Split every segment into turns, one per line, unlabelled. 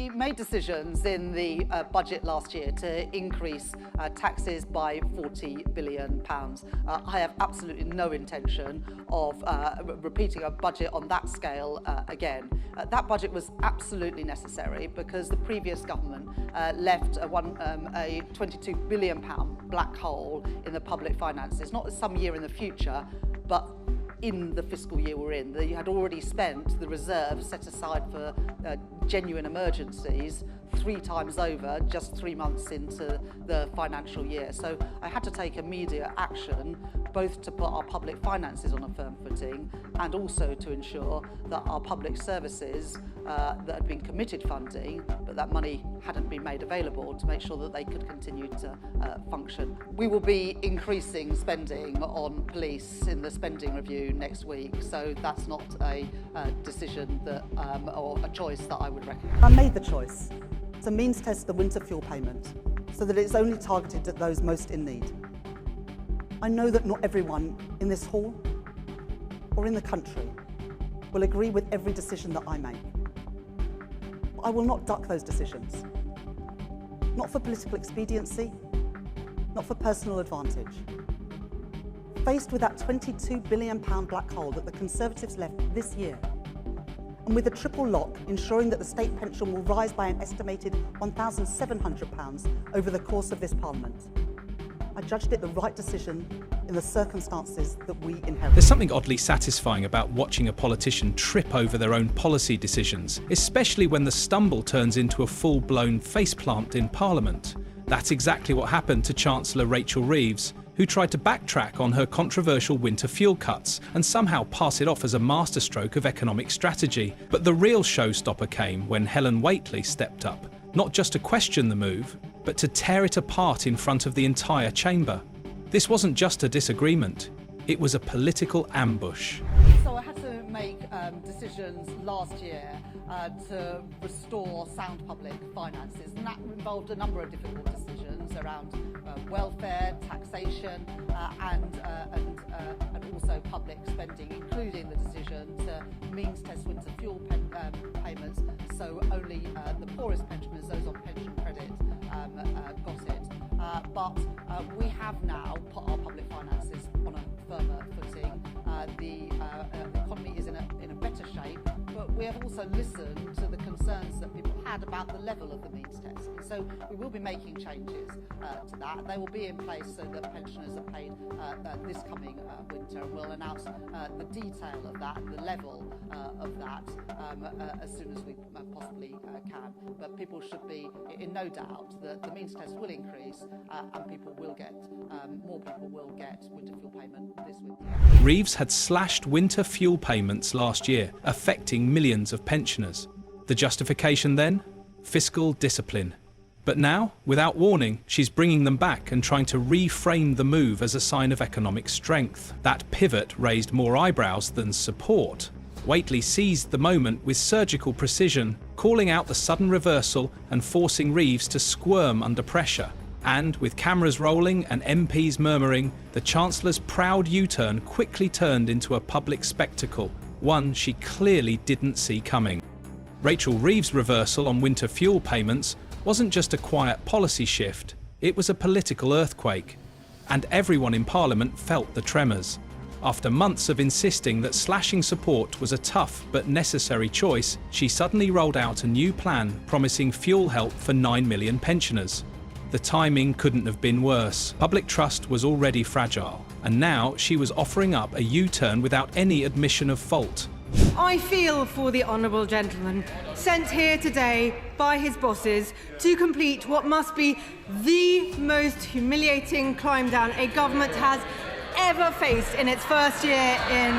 We made decisions in the budget last year to increase taxes by £40 billion. I have absolutely no intention of repeating a budget on that scale again. That budget was absolutely necessary because the previous government left a £22 billion black hole in the public finances, not some year in the future, but in the fiscal year we're in. They had already spent the reserves set aside for genuine emergencies 3 times over just 3 months into the financial year. So I had to take immediate action, both to put our public finances on a firm footing and also to ensure that our public services that had been committed funding, but that money hadn't been made available, to make sure that they could continue to function. We will be increasing spending on police in the spending review next week, so that's not a decision that, or a choice that I would recommend.
I made the choice to means test the winter fuel payment so that it's only targeted at those most in need. I know that not everyone in this hall or in the country will agree with every decision that I make. But I will not duck those decisions. Not for political expediency, not for personal advantage. Faced with that £22 billion black hole that the Conservatives left this year, and with a triple lock ensuring that the state pension will rise by an estimated £1,700 over the course of this Parliament, I judged it the right decision in the circumstances that we inherited.
There's something oddly satisfying about watching a politician trip over their own policy decisions, especially when the stumble turns into a full-blown faceplant in Parliament. That's exactly what happened to Chancellor Rachel Reeves, who tried to backtrack on her controversial winter fuel cuts and somehow pass it off as a masterstroke of economic strategy. But the real showstopper came when Helen Whately stepped up, not just to question the move, but to tear it apart in front of the entire chamber. This wasn't just a disagreement, it was a political ambush.
So I had to make decisions last year to restore sound public finances, and that involved a number of difficult decisions around welfare, taxation, and also public spending, including the decision to means test winter fuel payments, so only the poorest pensioners, those on pension credit, got it. But we have now put our public finances on a firmer footing. The economy is in a better shape, but we have also listened to the concerns that people had about the level of the means test. And so we will be making changes to that. They will be in place so that pensioners are paid this coming winter, and we'll announce the detail of that and the level of that as soon as we possibly can. But people should be in no doubt that the means test will increase and people will get, more people will get winter fuel payment this winter.
Reeves had slashed winter fuel payments last year, affecting millions of pensioners. The justification then? Fiscal discipline. But now, without warning, she's bringing them back and trying to reframe the move as a sign of economic strength. That pivot raised more eyebrows than support. Whately seized the moment with surgical precision, calling out the sudden reversal and forcing Reeves to squirm under pressure. And with cameras rolling and MPs murmuring, the Chancellor's proud U-turn quickly turned into a public spectacle, one she clearly didn't see coming. Rachel Reeves' reversal on winter fuel payments wasn't just a quiet policy shift, it was a political earthquake. And everyone in Parliament felt the tremors. After months of insisting that slashing support was a tough but necessary choice, she suddenly rolled out a new plan promising fuel help for 9 million pensioners. The timing couldn't have been worse. Public trust was already fragile, and now she was offering up a U-turn without any admission of fault.
I feel for the honourable gentleman sent here today by his bosses to complete what must be the most humiliating climb down a government has ever faced in its first year in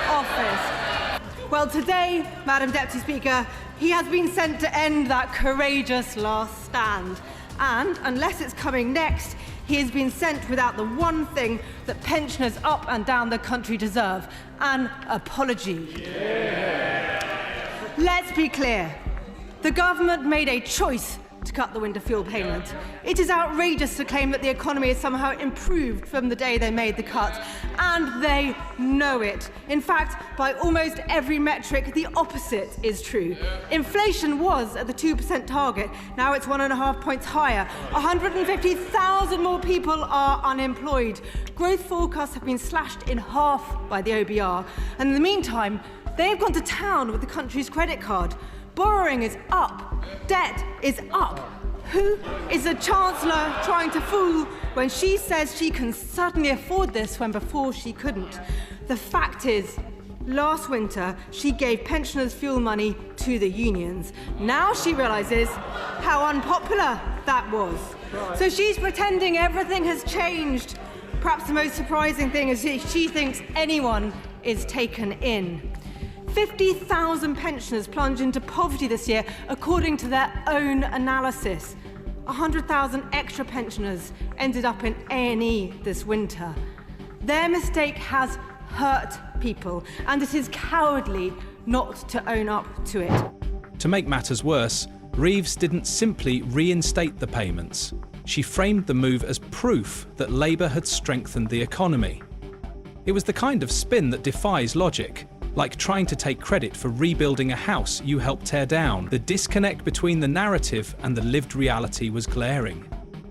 office. Well, today, Madam Deputy Speaker, he has been sent to end that courageous last stand. And, unless it's coming next, he has been sent without the one thing that pensioners up and down the country deserve, an apology. Yeah. Let's be clear. The government made a choice to cut the winter fuel payment. It is outrageous to claim that the economy has somehow improved from the day they made the cut, and they know it. In fact, by almost every metric, the opposite is true. Inflation was at the 2% target. Now it's 1.5 points higher. 150,000 more people are unemployed. Growth forecasts have been slashed in half by the OBR. And in the meantime, they've gone to town with the country's credit card. Borrowing is up. Debt is up. Who is the Chancellor trying to fool when she says she can certainly afford this when before she couldn't? The fact is, last winter, she gave pensioners fuel money to the unions. Now she realises how unpopular that was. So she's pretending everything has changed. Perhaps the most surprising thing is she thinks anyone is taken in. 50,000 pensioners plunged into poverty this year, according to their own analysis. 100,000 extra pensioners ended up in A&E this winter. Their mistake has hurt people, and it is cowardly not to own up to it.
To make matters worse, Reeves didn't simply reinstate the payments. She framed the move as proof that Labour had strengthened the economy. It was the kind of spin that defies logic, like trying to take credit for rebuilding a house you helped tear down. The disconnect between the narrative and the lived reality was glaring,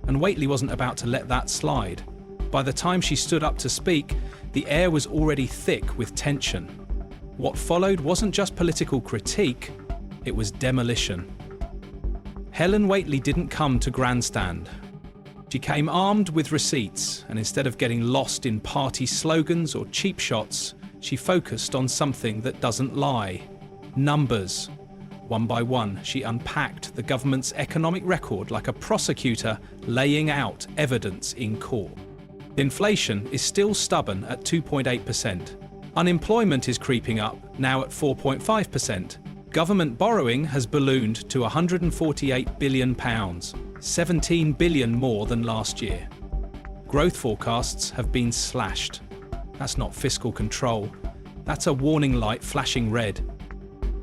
and Whately wasn't about to let that slide. By the time she stood up to speak, the air was already thick with tension. What followed wasn't just political critique, it was demolition. Helen Whately didn't come to grandstand. She came armed with receipts, and instead of getting lost in party slogans or cheap shots, she focused on something that doesn't lie: numbers. One by one, she unpacked the government's economic record like a prosecutor laying out evidence in court. Inflation is still stubborn at 2.8%. Unemployment is creeping up, now at 4.5%. Government borrowing has ballooned to £148 billion, 17 billion more than last year. Growth forecasts have been slashed. That's not fiscal control. That's a warning light flashing red.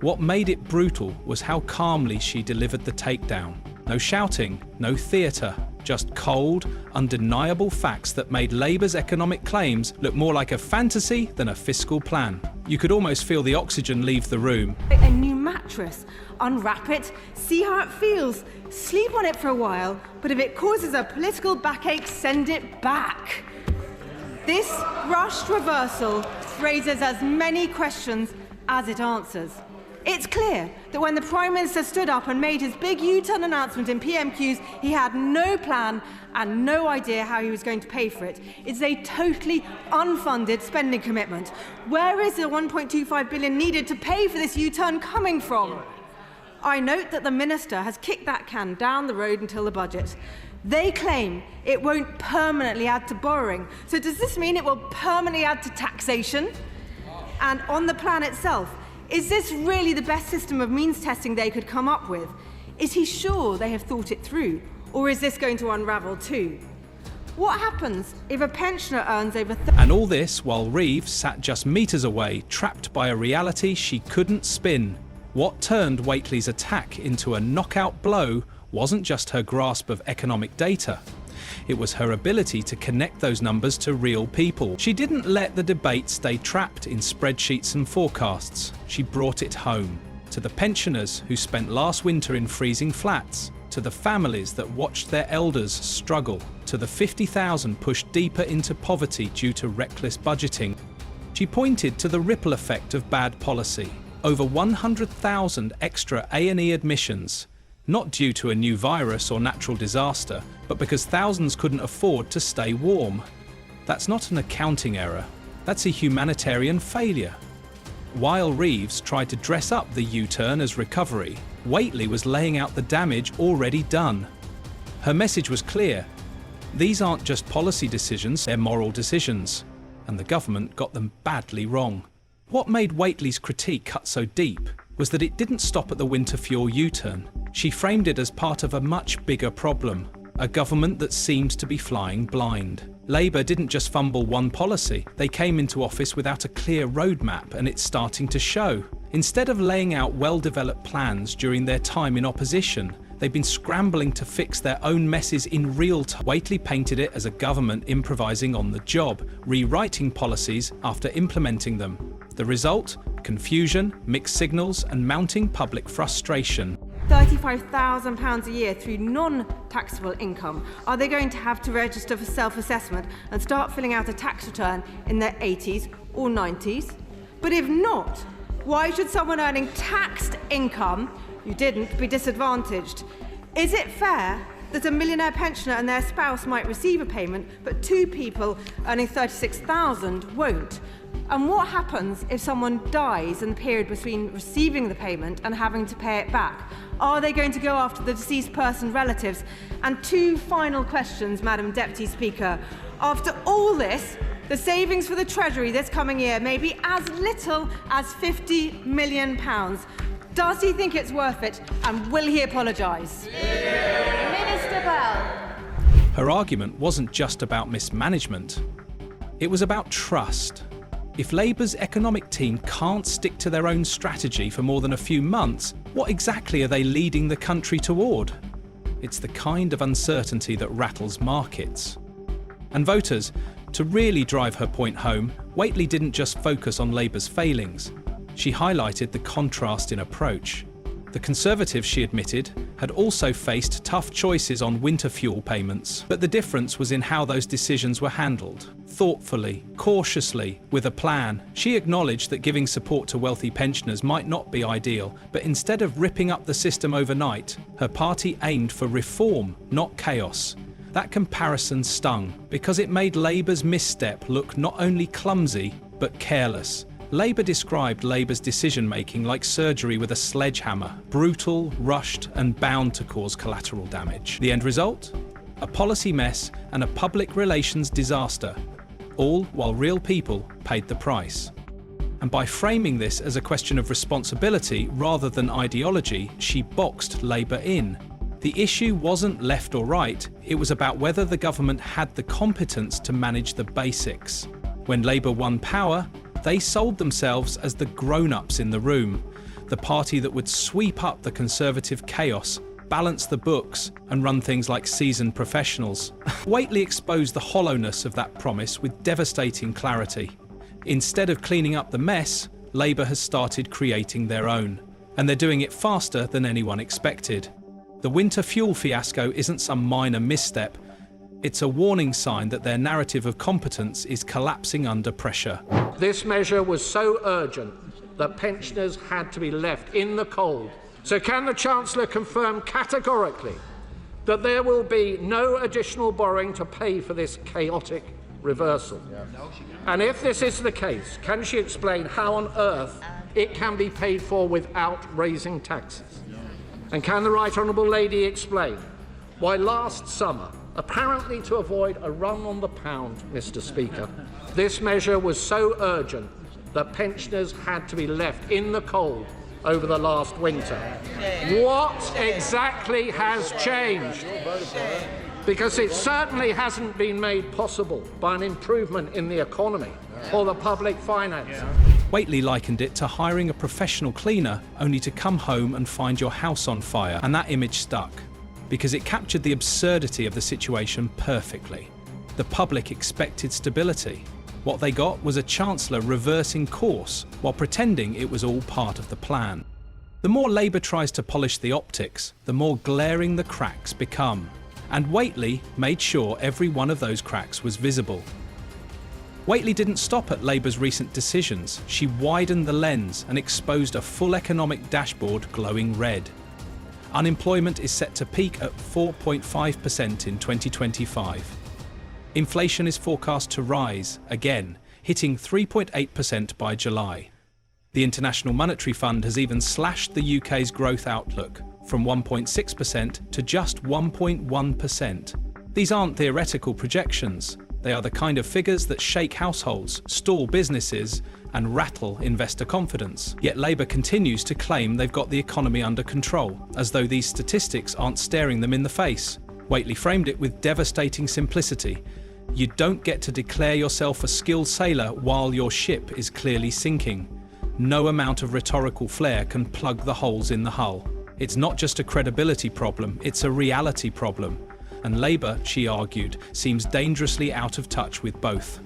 What made it brutal was how calmly she delivered the takedown. No shouting, no theatre, just cold, undeniable facts that made Labour's economic claims look more like a fantasy than a fiscal plan. You could almost feel the oxygen leave the room.
A new mattress. Unwrap it, see how it feels, sleep on it for a while, but if it causes a political backache, send it back. This rushed reversal raises as many questions as it answers. It's clear that when the Prime Minister stood up and made his big U-turn announcement in PMQs, he had no plan and no idea how he was going to pay for it. It's a totally unfunded spending commitment. Where is the 1.25 billion needed to pay for this U-turn coming from? I note that the Minister has kicked that can down the road until the budget. They claim it won't permanently add to borrowing. So does this mean it will permanently add to taxation? And on the plan itself, is this really the best system of means testing they could come up with? Is he sure they have thought it through? Or is this going to unravel too? What happens if a pensioner earns over...
And all this while Reeves sat just metres away, trapped by a reality she couldn't spin. What turned Whately's attack into a knockout blow wasn't just her grasp of economic data. It was her ability to connect those numbers to real people. She didn't let the debate stay trapped in spreadsheets and forecasts. She brought it home. To the pensioners who spent last winter in freezing flats, to the families that watched their elders struggle, to the 50,000 pushed deeper into poverty due to reckless budgeting. She pointed to the ripple effect of bad policy. Over 100,000 extra A&E admissions, not due to a new virus or natural disaster, but because thousands couldn't afford to stay warm. That's not an accounting error, that's a humanitarian failure. While Reeves tried to dress up the U-turn as recovery, Whately was laying out the damage already done. Her message was clear. These aren't just policy decisions, they're moral decisions, and the government got them badly wrong. What made Whately's critique cut so deep was that it didn't stop at the winter fuel U-turn. She framed it as part of a much bigger problem, a government that seemed to be flying blind. Labour didn't just fumble one policy, they came into office without a clear roadmap, and it's starting to show. Instead of laying out well-developed plans during their time in opposition, They've been scrambling to fix their own messes in real time. Whately painted it as a government improvising on the job, rewriting policies after implementing them. The result? Confusion, mixed signals, and mounting public frustration.
£35,000 a year through non-taxable income. Are they going to have to register for self-assessment and start filling out a tax return in their 80s or 90s? But if not, why should someone earning taxed income, you didn't, be disadvantaged? Is it fair that a millionaire pensioner and their spouse might receive a payment, but two people earning £36,000 won't? And what happens if someone dies in the period between receiving the payment and having to pay it back? Are they going to go after the deceased person's relatives? And two final questions, Madam Deputy Speaker. After all this, the savings for the Treasury this coming year may be as little as £50 million. Does he think it's worth it, and will he apologise?
Minister Bell.
Her argument wasn't just about mismanagement. It was about trust. If Labour's economic team can't stick to their own strategy for more than a few months, what exactly are they leading the country toward? It's the kind of uncertainty that rattles markets. And voters, to really drive her point home, Whately didn't just focus on Labour's failings. She highlighted the contrast in approach. The Conservatives, she admitted, had also faced tough choices on winter fuel payments, but the difference was in how those decisions were handled. Thoughtfully, cautiously, with a plan. She acknowledged that giving support to wealthy pensioners might not be ideal, but instead of ripping up the system overnight, her party aimed for reform, not chaos. That comparison stung, because it made Labour's misstep look not only clumsy, but careless. Labour described Labour's decision-making like surgery with a sledgehammer, brutal, rushed, and bound to cause collateral damage. The end result? A policy mess and a public relations disaster, all while real people paid the price. And by framing this as a question of responsibility rather than ideology, she boxed Labour in. The issue wasn't left or right, it was about whether the government had the competence to manage the basics. When Labour won power, they sold themselves as the grown-ups in the room, the party that would sweep up the Conservative chaos, balance the books, and run things like seasoned professionals. Whately exposed the hollowness of that promise with devastating clarity. Instead of cleaning up the mess, Labour has started creating their own, and they're doing it faster than anyone expected. The winter fuel fiasco isn't some minor misstep. It's a warning sign that their narrative of competence is collapsing under pressure.
This measure was so urgent that pensioners had to be left in the cold. So can the Chancellor confirm categorically that there will be no additional borrowing to pay for this chaotic reversal? And if this is the case, can she explain how on earth it can be paid for without raising taxes? And can the Right Honourable Lady explain why last summer, apparently to avoid a run on the pound, Mr. Speaker, this measure was so urgent that pensioners had to be left in the cold over the last winter? What exactly has changed? Because it certainly hasn't been made possible by an improvement in the economy or the public finance.
Whately likened it to hiring a professional cleaner only to come home and find your house on fire, and that image stuck, because it captured the absurdity of the situation perfectly. The public expected stability. What they got was a Chancellor reversing course while pretending it was all part of the plan. The more Labour tries to polish the optics, the more glaring the cracks become. And Whately made sure every one of those cracks was visible. Whately didn't stop at Labour's recent decisions. She widened the lens and exposed a full economic dashboard glowing red. Unemployment is set to peak at 4.5% in 2025. Inflation is forecast to rise again, hitting 3.8% by July. The International Monetary Fund has even slashed the UK's growth outlook from 1.6% to just 1.1%. These aren't theoretical projections. They are the kind of figures that shake households, stall businesses, and rattle investor confidence. Yet Labour continues to claim they've got the economy under control, as though these statistics aren't staring them in the face. Whately framed it with devastating simplicity. You don't get to declare yourself a skilled sailor while your ship is clearly sinking. No amount of rhetorical flair can plug the holes in the hull. It's not just a credibility problem, it's a reality problem. And Labour, she argued, seems dangerously out of touch with both.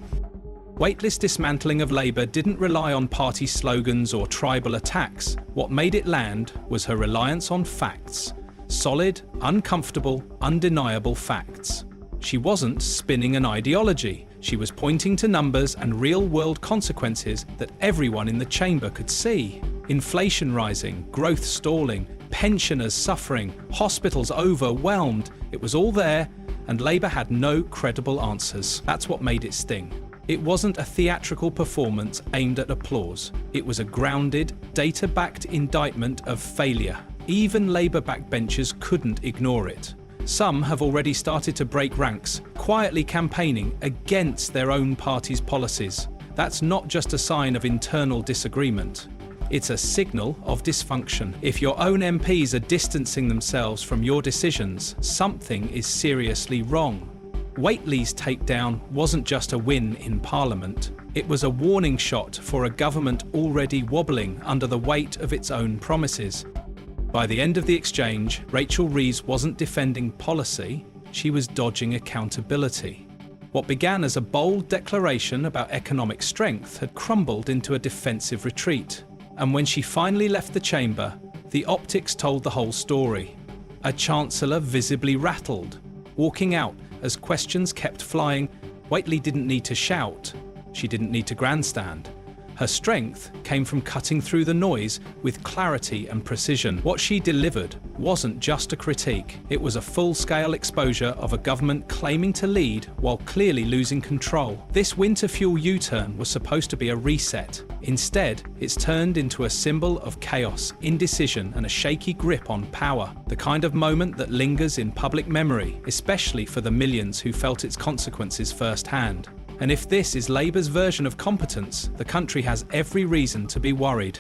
Whately's dismantling of Labour didn't rely on party slogans or tribal attacks. What made it land was her reliance on facts. Solid, uncomfortable, undeniable facts. She wasn't spinning an ideology. She was pointing to numbers and real-world consequences that everyone in the chamber could see. Inflation rising, growth stalling, pensioners suffering, hospitals overwhelmed. It was all there, and Labour had no credible answers. That's what made it sting. It wasn't a theatrical performance aimed at applause. It was a grounded, data-backed indictment of failure. Even Labour backbenchers couldn't ignore it. Some have already started to break ranks, quietly campaigning against their own party's policies. That's not just a sign of internal disagreement. It's a signal of dysfunction. If your own MPs are distancing themselves from your decisions, something is seriously wrong. Whately's takedown wasn't just a win in Parliament. It was a warning shot for a government already wobbling under the weight of its own promises. By the end of the exchange, Rachel Reeves wasn't defending policy, she was dodging accountability. What began as a bold declaration about economic strength had crumbled into a defensive retreat. And when she finally left the chamber, the optics told the whole story. A Chancellor visibly rattled. Walking out as questions kept flying, Whately didn't need to shout. She didn't need to grandstand. Her strength came from cutting through the noise with clarity and precision. What she delivered wasn't just a critique. It was a full-scale exposure of a government claiming to lead while clearly losing control. This winter fuel U-turn was supposed to be a reset. Instead, it's turned into a symbol of chaos, indecision, and a shaky grip on power. The kind of moment that lingers in public memory, especially for the millions who felt its consequences firsthand. And if this is Labour's version of competence, the country has every reason to be worried.